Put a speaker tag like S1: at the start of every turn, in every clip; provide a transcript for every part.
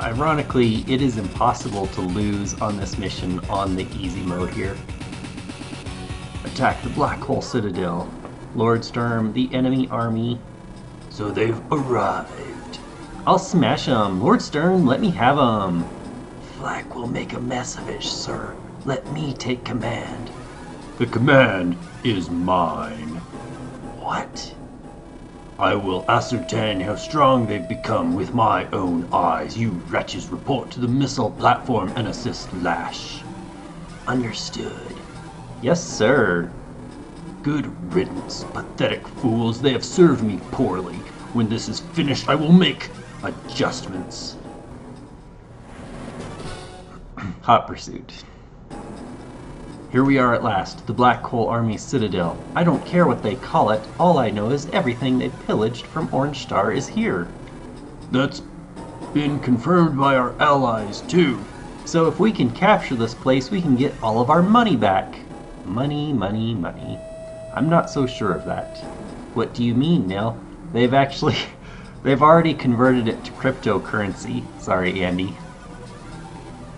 S1: Ironically, it is impossible to lose on this mission on the easy mode here. Attack the Black Hole Citadel. Lord Sturm, the enemy army. So they've arrived. I'll smash 'em. Lord Sturm, let me have 'em. Flak will make a mess of it, sir. Let me take command. The command is mine. What? I will ascertain how strong they've become with my own eyes. You wretches report to the missile platform and assist Lash. Understood. Yes, sir. Good riddance, pathetic fools. They have served me poorly. When this is finished, I will make adjustments. Hot pursuit. Here we are at last, the Black Hole Army Citadel. I don't care what they call it, all I know is everything they pillaged from Orange Star is here. That's been confirmed by our allies, too. So if we can capture this place, we can get all of our money back. Money, money, money. I'm not so sure of that. What do you mean, Nell? They've already converted it to cryptocurrency. Sorry, Andy.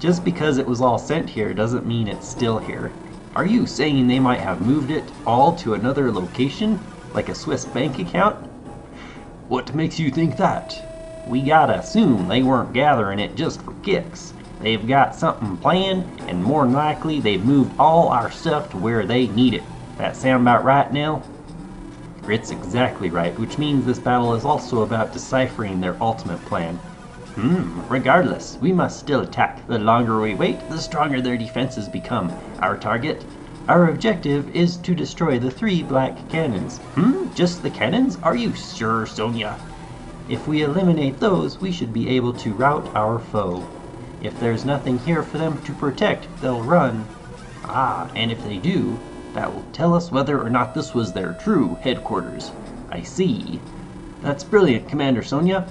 S1: Just because it was all sent here doesn't mean it's still here. Are you saying they might have moved it all to another location? Like a Swiss bank account? What makes you think that? We gotta assume they weren't gathering it just for kicks. They've got something planned, and more than likely they've moved all our stuff to where they need it. That sound about right, Nell? It's exactly right, which means this battle is also about deciphering their ultimate plan. Regardless, we must still attack. The longer we wait, the stronger their defenses become. Our target? Our objective is to destroy the 3 black cannons. Just the cannons? Are you sure, Sonia? If we eliminate those, we should be able to rout our foe. If there's nothing here for them to protect, they'll run. And if they do, that will tell us whether or not this was their true headquarters. I see. That's brilliant, Commander Sonia.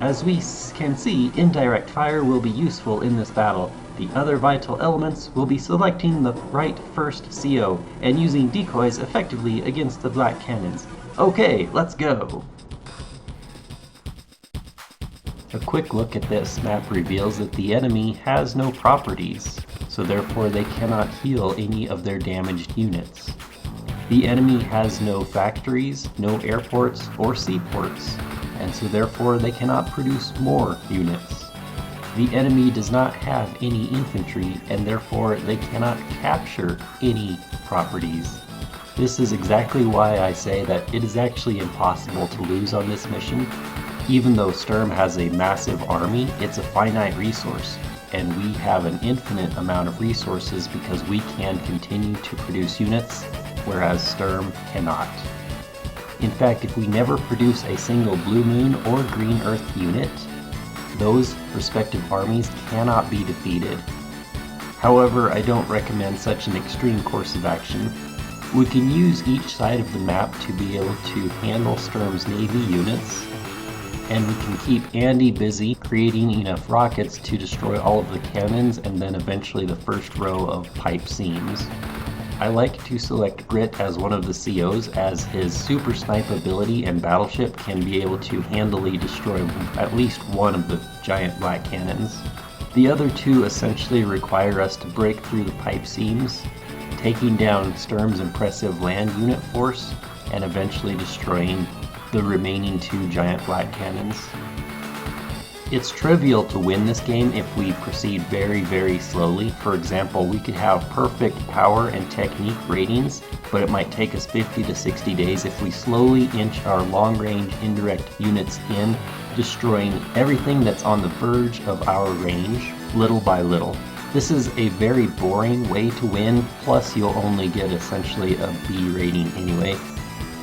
S1: As we can see, indirect fire will be useful in this battle. The other vital elements will be selecting the right first CO and using decoys effectively against the black cannons. Okay, let's go! A quick look at this map reveals that the enemy has no properties, so therefore they cannot heal any of their damaged units. The enemy has no factories, no airports, or seaports, and so therefore they cannot produce more units. The enemy does not have any infantry, and therefore they cannot capture any properties. This is exactly why I say that it is actually impossible to lose on this mission. Even though Sturm has a massive army, it's a finite resource, and we have an infinite amount of resources because we can continue to produce units, whereas Sturm cannot. In fact, if we never produce a single Blue Moon or Green Earth unit, those respective armies cannot be defeated. However, I don't recommend such an extreme course of action. We can use each side of the map to be able to handle Sturm's Navy units, and we can keep Andy busy creating enough rockets to destroy all of the cannons and then eventually the first row of pipe seams. I like to select Grit as one of the COs, as his super snipe ability and battleship can be able to handily destroy at least one of the giant black cannons. The other 2 essentially require us to break through the pipe seams, taking down Sturm's impressive land unit force, and eventually destroying the remaining 2 giant black cannons. It's trivial to win this game if we proceed very, very slowly. For example, we could have perfect power and technique ratings, but it might take us 50 to 60 days if we slowly inch our long-range indirect units in, destroying everything that's on the verge of our range, little by little. This is a very boring way to win, plus you'll only get essentially a B rating anyway.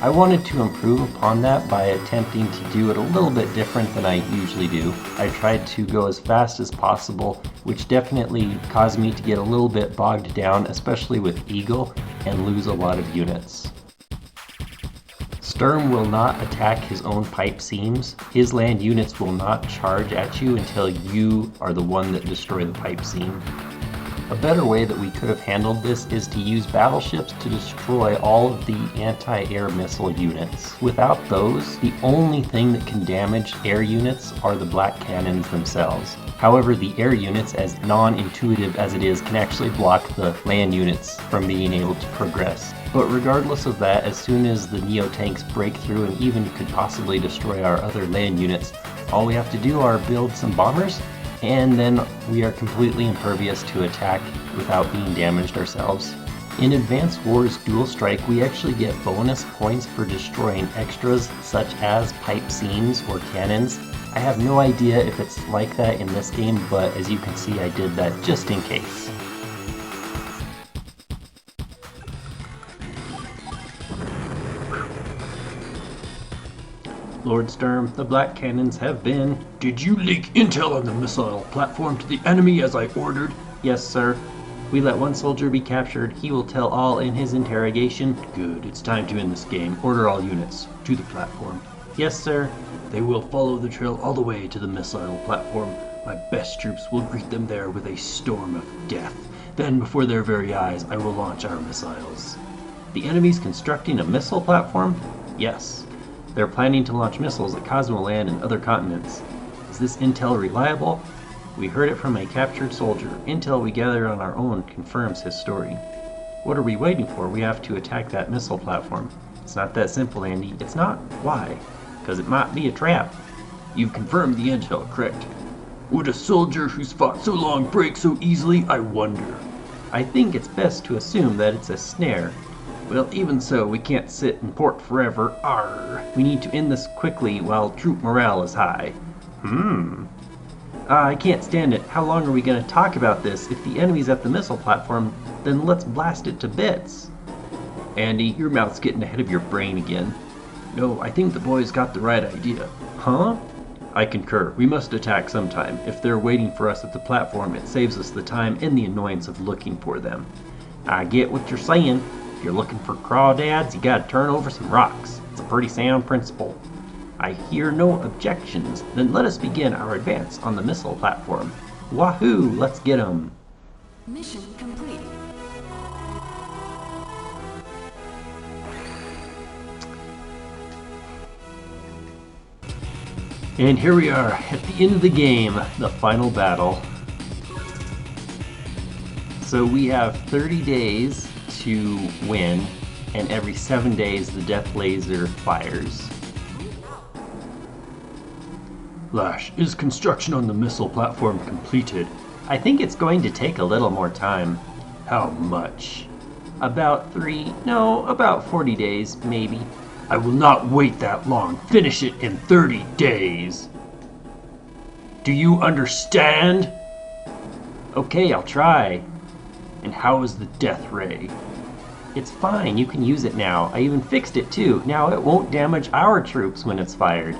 S1: I wanted to improve upon that by attempting to do it a little bit different than I usually do. I tried to go as fast as possible, which definitely caused me to get a little bit bogged down, especially with Eagle, and lose a lot of units. Sturm will not attack his own pipe seams. His land units will not charge at you until you are the one that destroy the pipe seam. A better way that we could have handled this is to use battleships to destroy all of the anti-air missile units. Without those, the only thing that can damage air units are the black cannons themselves. However, the air units, as non-intuitive as it is, can actually block the land units from being able to progress. But regardless of that, as soon as the Neo tanks break through and even could possibly destroy our other land units, all we have to do are build some bombers, and then we are completely impervious to attack without being damaged ourselves. In Advanced Wars Dual Strike, we actually get bonus points for destroying extras such as pipe seams or cannons. I have no idea if it's like that in this game, but as you can see, I did that just in case. Lord Sturm, the black cannons have been...
S2: Did you leak intel on the missile platform to the enemy as I ordered?
S1: Yes, sir. We let one soldier be captured. He will tell all in his interrogation.
S2: Good. It's time to end this game. Order all units to the platform.
S1: Yes, sir.
S2: They will follow the trail all the way to the missile platform. My best troops will greet them there with a storm of death. Then, before their very eyes, I will launch our missiles.
S1: The enemy's constructing a missile platform? Yes. They're planning to launch missiles at Cosmoland and other continents. Is this intel reliable? We heard it from a captured soldier. Intel we gathered on our own confirms his story. What are we waiting for? We have to attack that missile platform. It's not that simple, Andy. It's not. Why? Because it might be a trap.
S2: You've confirmed the intel, correct? Would a soldier who's fought so long break so easily, I wonder?
S1: I think it's best to assume that it's a snare.
S2: Well, even so, we can't sit in port forever. Arr!
S1: We need to end this quickly while troop morale is high. I can't stand it. How long are we going to talk about this? If the enemy's at the missile platform, then let's blast it to bits.
S2: Andy, your mouth's getting ahead of your brain again. No, I think the boys got the right idea.
S1: Huh?
S2: I concur. We must attack sometime. If they're waiting for us at the platform, it saves us the time and the annoyance of looking for them.
S1: I get what you're saying. If you're looking for crawdads, you gotta turn over some rocks. It's a pretty sound principle. I hear no objections. Then let us begin our advance on the missile platform. Wahoo! Let's get 'em.
S3: Mission complete.
S1: And here we are at the end of the game, the final battle. So we have 30 days to win, and every 7 days the death laser fires.
S2: Lash, is construction on the missile platform completed?
S1: I think it's going to take a little more time.
S2: How much?
S1: About 40 days, maybe.
S2: I will not wait that long. Finish it in 30 days. Do you understand?
S1: Okay, I'll try.
S2: And how is the death ray?
S1: It's fine, you can use it now. I even fixed it too. Now it won't damage our troops when it's fired.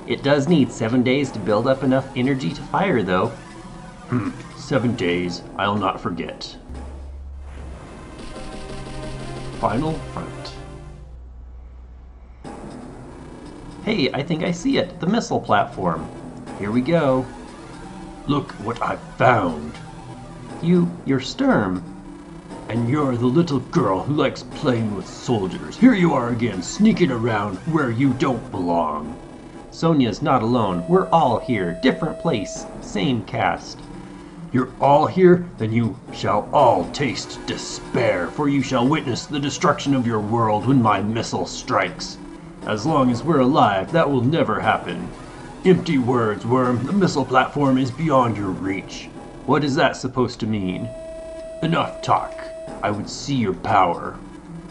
S1: It does need 7 days to build up enough energy to fire though.
S2: 7 days, I'll not forget. Final front.
S1: Hey, I think I see it. The missile platform. Here we go.
S2: Look what I've found.
S1: You're Sturm.
S2: And you're the little girl who likes playing with soldiers. Here you are again, sneaking around where you don't belong.
S1: Sonia's not alone. We're all here. Different place. Same cast.
S2: You're all here? Then you shall all taste despair, for you shall witness the destruction of your world when my missile strikes. As long as we're alive, that will never happen. Empty words, Worm. The missile platform is beyond your reach.
S1: What is that supposed to mean?
S2: Enough talk. I would see your power.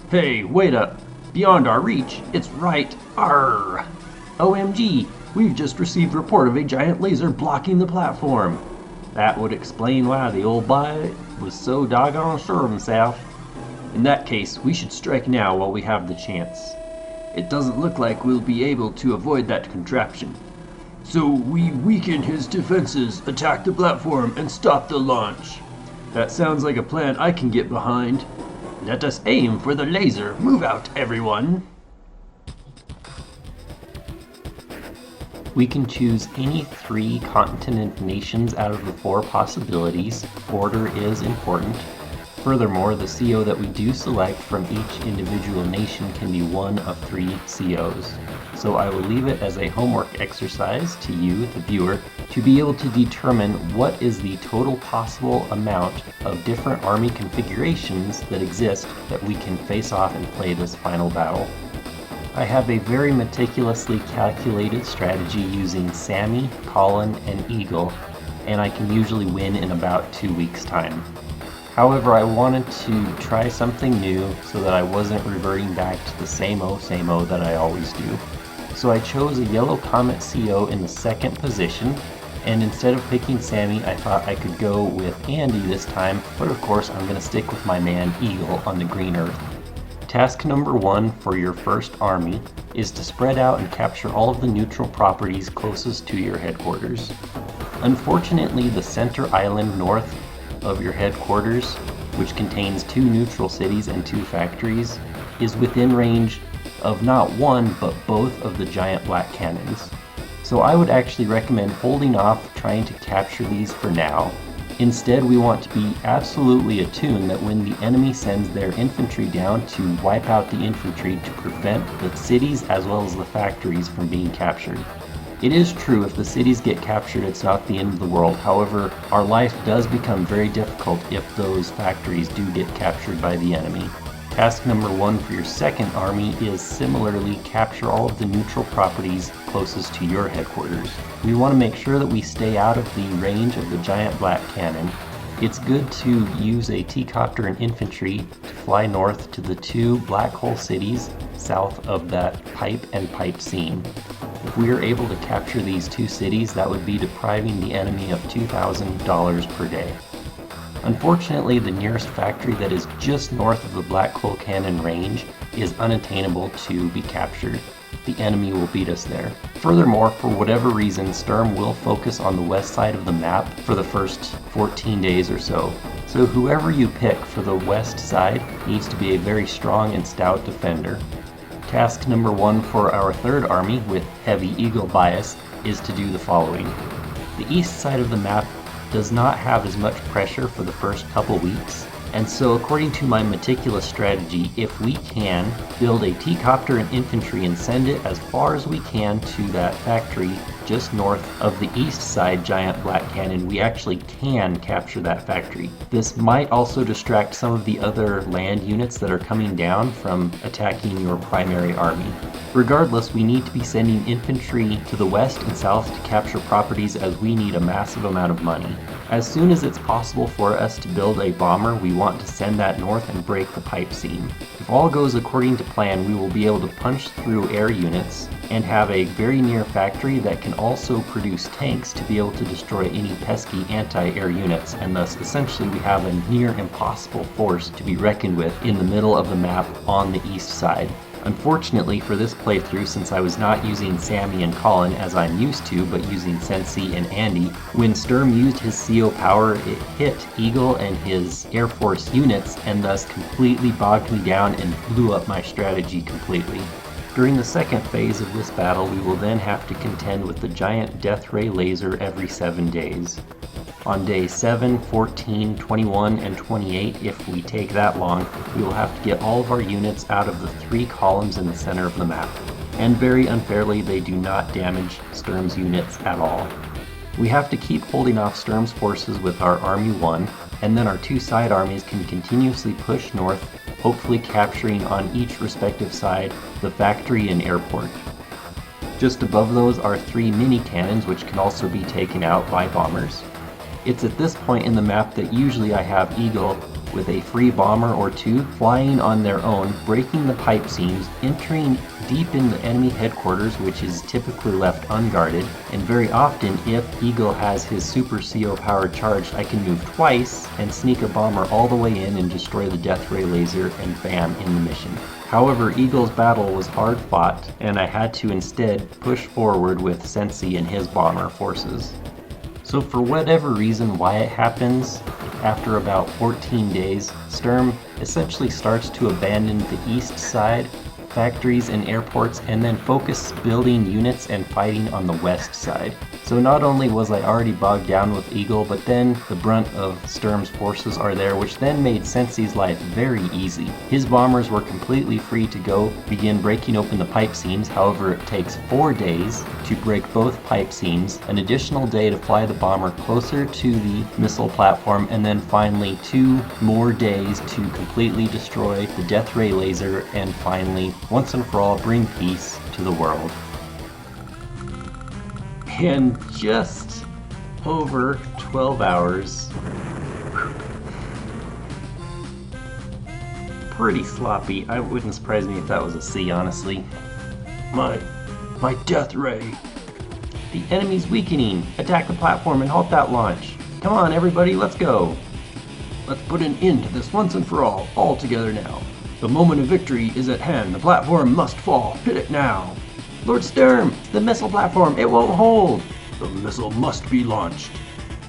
S1: Hey, wait up. Beyond our reach? It's right. Arr! OMG! We've just received report of a giant laser blocking the platform. That would explain why the old boy was so doggone sure of himself. In that case, we should strike now while we have the chance.
S2: It doesn't look like we'll be able to avoid that contraption. So we weaken his defenses, attack the platform, and stop the launch. That sounds like a plan I can get behind.
S1: Let us aim for the laser. Move out, everyone. We can choose any 3 continent nations out of the 4 possibilities. Order is important. Furthermore, the CO that we do select from each individual nation can be one of 3 COs. So I will leave it as a homework exercise to you, the viewer, to be able to determine what is the total possible amount of different army configurations that exist that we can face off and play this final battle. I have a very meticulously calculated strategy using Sammy, Colin, and Eagle, and I can usually win in about 2 weeks' time. However, I wanted to try something new so that I wasn't reverting back to the same O that I always do. So I chose a Yellow Comet CO in the 2nd position, and instead of picking Sammy, I thought I could go with Andy this time, but of course I'm going to stick with my man Eagle on the Green Earth. Task number 1 for your first army is to spread out and capture all of the neutral properties closest to your headquarters. Unfortunately, the center island north of your headquarters, which contains 2 neutral cities and 2 factories, is within range of not one but both of the giant black cannons. So I would actually recommend holding off trying to capture these for now. Instead, we want to be absolutely attuned that when the enemy sends their infantry down, to wipe out the infantry to prevent the cities as well as the factories from being captured. It is true, if the cities get captured, it's not the end of the world. However, our life does become very difficult if those factories do get captured by the enemy. Task number 1 for your second army is similarly capture all of the neutral properties closest to your headquarters. We want to make sure that we stay out of the range of the giant black cannon. It's good to use a T-copter and infantry to fly north to the 2 black hole cities south of that pipe and pipe seam. If we are able to capture these 2 cities, that would be depriving the enemy of $2,000 per day. Unfortunately, the nearest factory that is just north of the black hole cannon range is unattainable to be captured. The enemy will beat us there. Furthermore, for whatever reason, Sturm will focus on the west side of the map for the first 14 days or so. So whoever you pick for the west side needs to be a very strong and stout defender. Task number 1 for our third army with heavy Eagle bias is to do the following. The east side of the map does not have as much pressure for the first couple weeks, and so according to my meticulous strategy, if we can build a T-copter and infantry and send it as far as we can to that factory just north of the east side giant black cannon, we actually can capture that factory. This might also distract some of the other land units that are coming down from attacking your primary army. Regardless, we need to be sending infantry to the west and south to capture properties, as we need a massive amount of money. As soon as it's possible for us to build a bomber, we want to send that north and break the pipe seam. If all goes according to plan, we will be able to punch through air units and have a very near factory that can also produce tanks to be able to destroy any pesky anti-air units, and thus essentially we have a near impossible force to be reckoned with in the middle of the map on the east side. Unfortunately for this playthrough, since I was not using Sammy and Colin as I'm used to, but using Sensi and Andy, when Sturm used his CO power, it hit Eagle and his Air Force units and thus completely bogged me down and blew up my strategy completely. During the second phase of this battle, we will then have to contend with the giant death ray laser every 7 days. On day 7, 14, 21, and 28, if we take that long, we will have to get all of our units out of the 3 columns in the center of the map. And very unfairly, they do not damage Sturm's units at all. We have to keep holding off Sturm's forces with our Army 1, and then our 2 side armies can continuously push north, hopefully capturing on each respective side the factory and airport. Just above those are 3 mini cannons, which can also be taken out by bombers. It's at this point in the map that usually I have Eagle with a free bomber or 2 flying on their own, breaking the pipe seams, entering deep in the enemy headquarters, which is typically left unguarded, and very often if Eagle has his super CO power charged, I can move twice and sneak a bomber all the way in and destroy the death ray laser, and bam, in the mission. However, Eagle's battle was hard fought, and I had to instead push forward with Sensi and his bomber forces. So for whatever reason why it happens, after about 14 days, Sturm essentially starts to abandon the east side factories and airports, and then focus building units and fighting on the west side. So not only was I already bogged down with Eagle, but then the brunt of Sturm's forces are there, which then made Sensei's life very easy. His bombers were completely free to go begin breaking open the pipe seams. However, it takes 4 days to break both pipe seams, an additional day to fly the bomber closer to the missile platform, and then finally 2 more days to completely destroy the death ray laser, and finally, once and for all, bring peace to the world. And just over 12 hours. Pretty sloppy. It wouldn't surprise me if that was a C, honestly.
S2: My death ray.
S1: The enemy's weakening. Attack the platform and halt that launch. Come on, everybody, let's go.
S2: Let's put an end to this once and for all together now. The moment of victory is at hand. The platform must fall. Hit it now.
S1: Lord Sturm, the missile platform, it won't hold.
S2: The missile must be launched.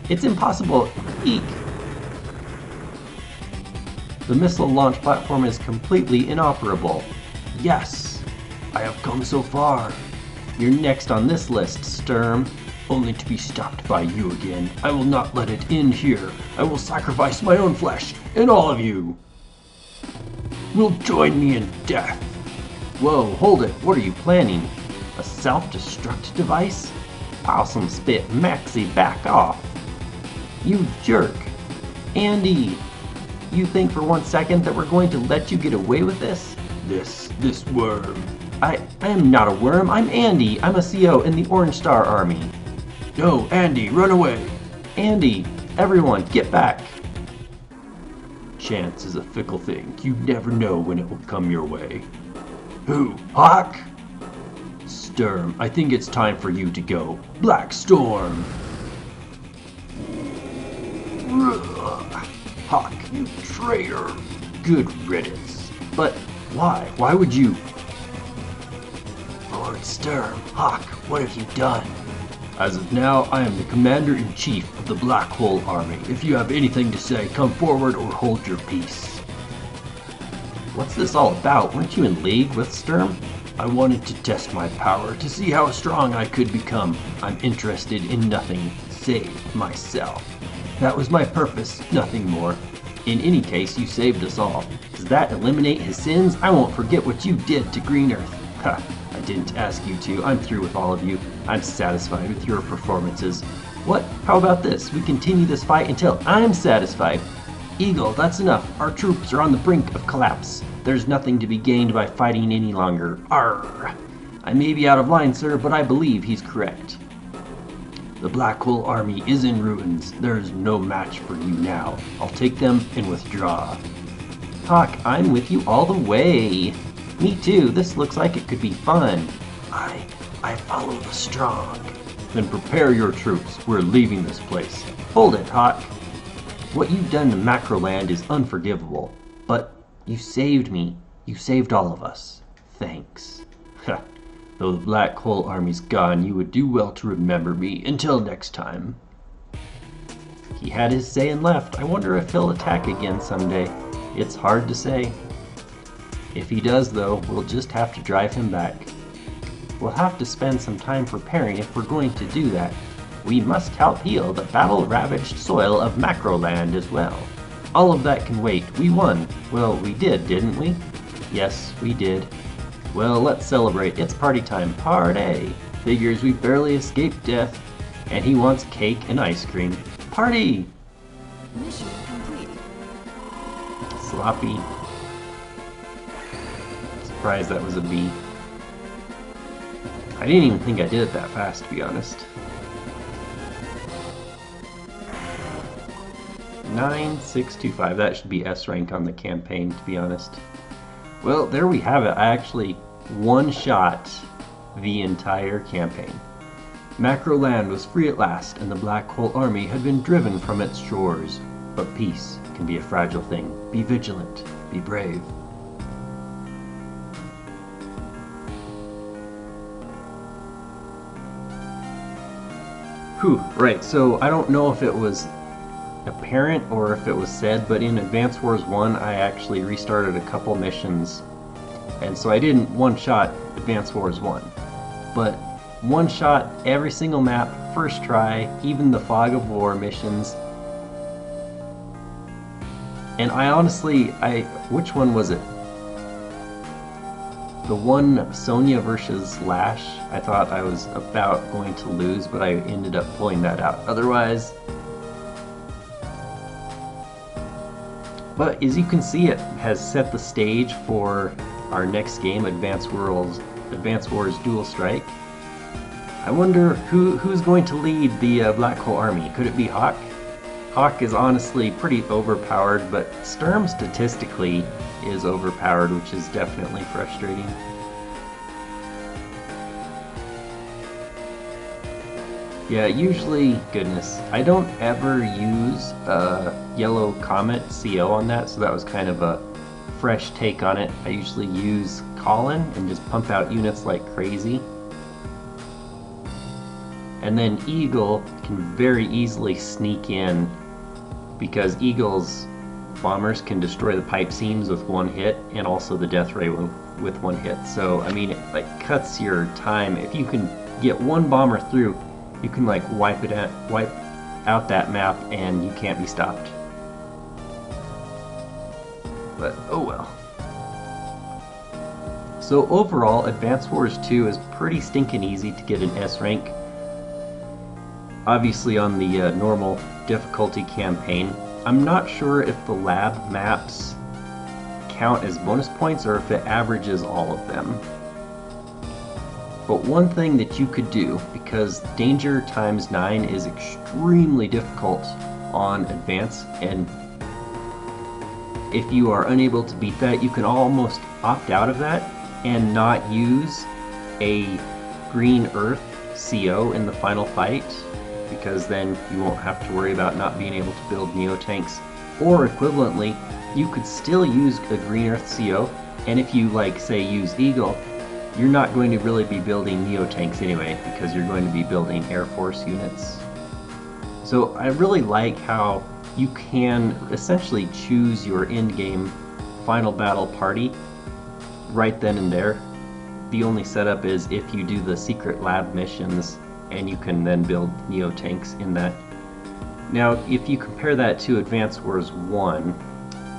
S1: It's impossible. Eek. The missile launch platform is completely inoperable.
S2: Yes, I have come so far.
S1: You're next on this list, Sturm.
S2: Only to be stopped by you again. I will not let it end here. I will sacrifice my own flesh, and all of you will join me in death.
S1: Whoa, hold it. What are you planning? A self-destruct device? Possum spit, Maxie, back off. You jerk. Andy, you think for 1 second that we're going to let you get away with this?
S2: This worm.
S1: I am not a worm. I'm Andy. I'm a CO in the Orange Star Army.
S2: No, Andy, run away.
S1: Andy, everyone, get back.
S2: Chance is a fickle thing. You never know when it will come your way. Who? Hawk? Sturm, I think it's time for you to go. Black Storm! Hawk, you traitor! Good riddance.
S1: But why? Why would you?
S2: Lord Sturm, Hawk, what have you done? As of now, I am the Commander-in-Chief of the Black Hole Army. If you have anything to say, come forward or hold your peace.
S1: What's this all about? Weren't you in league with Sturm?
S2: I wanted to test my power, to see how strong I could become. I'm interested in nothing save myself. That was my purpose, nothing more.
S1: In any case, you saved us all. Does that eliminate his sins? I won't forget what you did to Green Earth.
S2: Ha, I didn't ask you to. I'm through with all of you. I'm satisfied with your performances.
S1: What? How about this? We continue this fight until I'm satisfied.
S2: Eagle, that's enough. Our troops are on the brink of collapse.
S1: There's nothing to be gained by fighting any longer.
S2: Arr!
S1: I may be out of line, sir, but I believe he's correct.
S2: The Black Hole Army is in ruins. There is no match for you now. I'll take them and withdraw.
S1: Hawk, I'm with you all the way. Me too. This looks like it could be fun.
S2: I follow the strong. Then prepare your troops. We're leaving this place.
S1: Hold it, Hawk. What you've done to Macroland is unforgivable. But you saved me. You saved all of us. Thanks.
S2: Ha. Though the Black Hole Army's gone, you would do well to remember me. Until next time.
S1: He had his say and left. I wonder if he'll attack again someday. It's hard to say. If he does, though, we'll just have to drive him back. We'll have to spend some time preparing if we're going to do that. We must help heal the battle-ravaged soil of Macroland as well. All of that can wait. We won. Well, we did, didn't we? Yes, we did. Well, let's celebrate. It's party time. Party! Figures we barely escaped death. And he wants cake and ice cream. Party!
S3: Mission complete.
S1: Sloppy. Surprised that was a B. I didn't even think I did it that fast, to be honest. 9625. That should be S rank on the campaign, to be honest. Well, there we have it. I actually one-shot the entire campaign. Macroland was free at last, and the Black Hole Army had been driven from its shores. But peace can be a fragile thing. Be vigilant. Be brave. Whew, right, so I don't know if it was apparent or if it was said, but in Advance Wars 1 I actually restarted a couple missions And so I didn't one-shot Advance Wars 1. But one-shot every single map, first try, even the Fog of War missions. And I honestly, which one was it? The one Sonya versus Lash, I thought I was about going to lose, but I ended up pulling that out. Otherwise, but as you can see, it has set the stage for our next game, Advance Wars Dual Strike. I wonder who's going to lead the Black Hole Army. Could it be Hawk? Hawk is honestly pretty overpowered, but Sturm statistically is overpowered, which is definitely frustrating. Yeah, usually, goodness, I don't ever use Yellow Comet CO on that, so that was kind of a fresh take on it. I usually use Colin and just pump out units like crazy. And then Eagle can very easily sneak in because Eagle's bombers can destroy the pipe seams with one hit and also the death ray with one hit. So I mean, it like cuts your time. If you can get one bomber through, you can like wipe out that map and you can't be stopped. But oh well. So overall, Advance Wars 2 is pretty stinking easy to get an S rank. Obviously on the normal difficulty campaign. I'm not sure if the lab maps count as bonus points or if it averages all of them. But one thing that you could do, because Danger times 9 is extremely difficult on Advance, and if you are unable to beat that, you can almost opt out of that and not use a Green Earth CO in the final fight, because then you won't have to worry about not being able to build Neo-tanks. Or equivalently, you could still use a Green Earth CO, and if you like say use Eagle, you're not going to really be building Neo-tanks anyway, because you're going to be building Air Force units. So I really like how you can essentially choose your end-game final battle party right then and there. The only setup is if you do the secret lab missions, and you can then build Neo-tanks in that. Now, if you compare that to Advance Wars 1,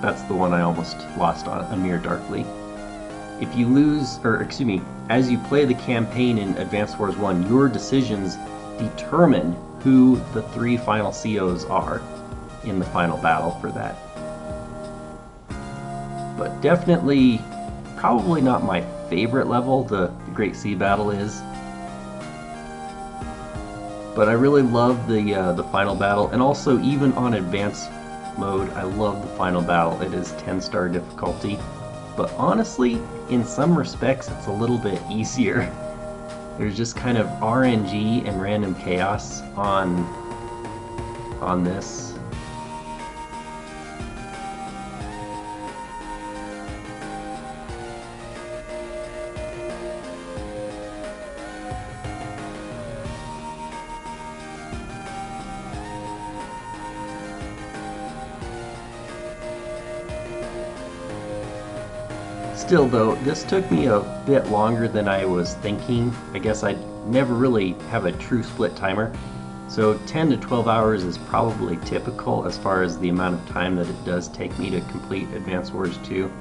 S1: that's the one I almost lost on Amir Darkly. If you lose, or excuse me, as you play the campaign in Advance Wars 1, your decisions determine who the 3 final COs are in the final battle for that. But definitely, probably not my favorite level, the Great Sea Battle is. But I really love the final battle, and also even on advanced mode, I love the final battle. It is 10-star difficulty, but honestly, in some respects, it's a little bit easier. There's just kind of RNG and random chaos on this. Still though, this took me a bit longer than I was thinking. I guess I never really have a true split timer. So 10 to 12 hours is probably typical as far as the amount of time that it does take me to complete Advance Wars 2.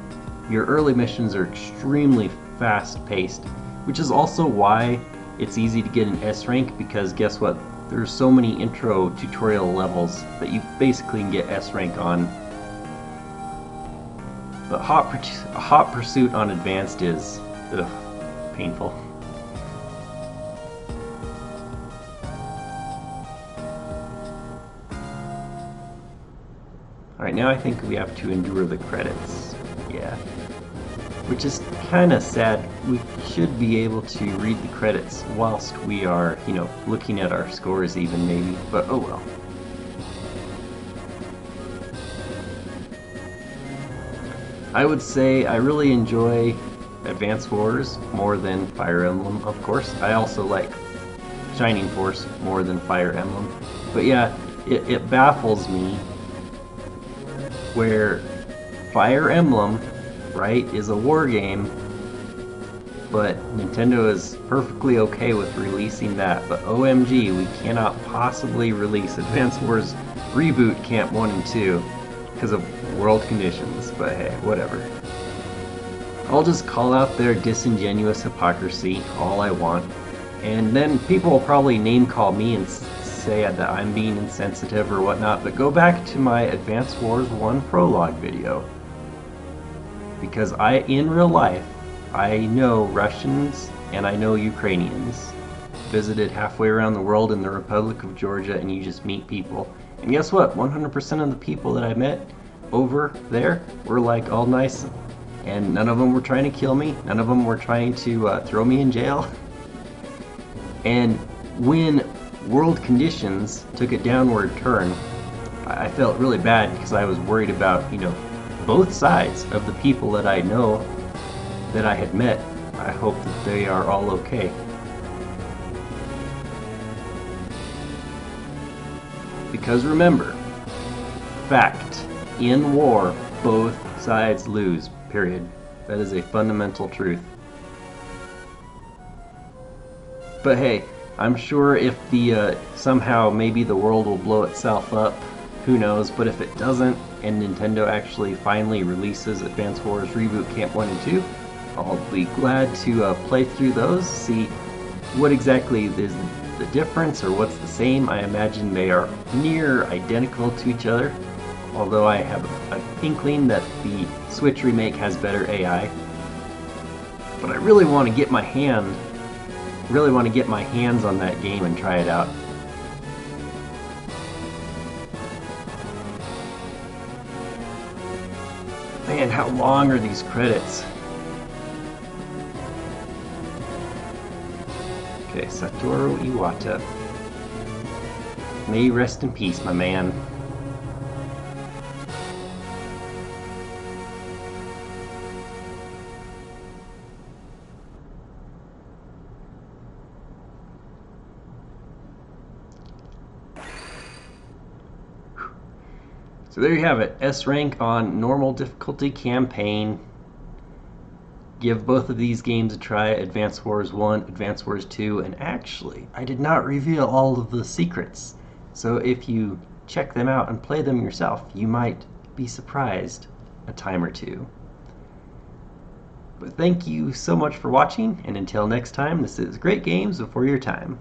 S1: Your early missions are extremely fast paced, which is also why it's easy to get an S rank, because guess what? There's so many intro tutorial levels that you basically can get S rank on. But hot pursuit on advanced is painful. Alright, now I think we have to endure the credits. Yeah. Which is kind of sad. We should be able to read the credits whilst we are, looking at our scores even maybe, but oh well. I would say I really enjoy Advance Wars more than Fire Emblem, of course. I also like Shining Force more than Fire Emblem. But yeah, it baffles me where Fire Emblem, right, is a war game, but Nintendo is perfectly okay with releasing that. But OMG, we cannot possibly release Advance Wars Reboot Camp 1 and 2 because of world conditions, but hey, whatever. I'll just call out their disingenuous hypocrisy all I want, and then people will probably name call me and say that I'm being insensitive or whatnot, but go back to my Advance Wars 1 prologue video. Because in real life, I know Russians and I know Ukrainians. Visited halfway around the world in the Republic of Georgia, and you just meet people. And guess what? 100% of the people that I met over there were like all nice, and none of them were trying to kill me. None of them were trying to throw me in jail. And when world conditions took a downward turn, I felt really bad because I was worried about, both sides of the people that I know that I had met. I hope that they are all okay. Because remember, fact, in war, both sides lose, period. That is a fundamental truth. But hey, I'm sure if somehow maybe the world will blow itself up, who knows, but if it doesn't, and Nintendo actually finally releases Advance Wars Reboot Camp 1 and 2, I'll be glad to play through those, see what exactly is the difference or what's the same. I imagine they are near identical to each other, although I have an inkling that the Switch remake has better AI. But I really want to get my hands on that game and try it out. Man, how long are these credits? Okay, Satoru Iwata. May you rest in peace, my man. So there you have it. S rank on normal difficulty campaign. Give both of these games a try. Advance Wars 1, Advance Wars 2, and actually, I did not reveal all of the secrets. So if you check them out and play them yourself, you might be surprised a time or two. But thank you so much for watching, and until next time, this is Great Games Before Your Time.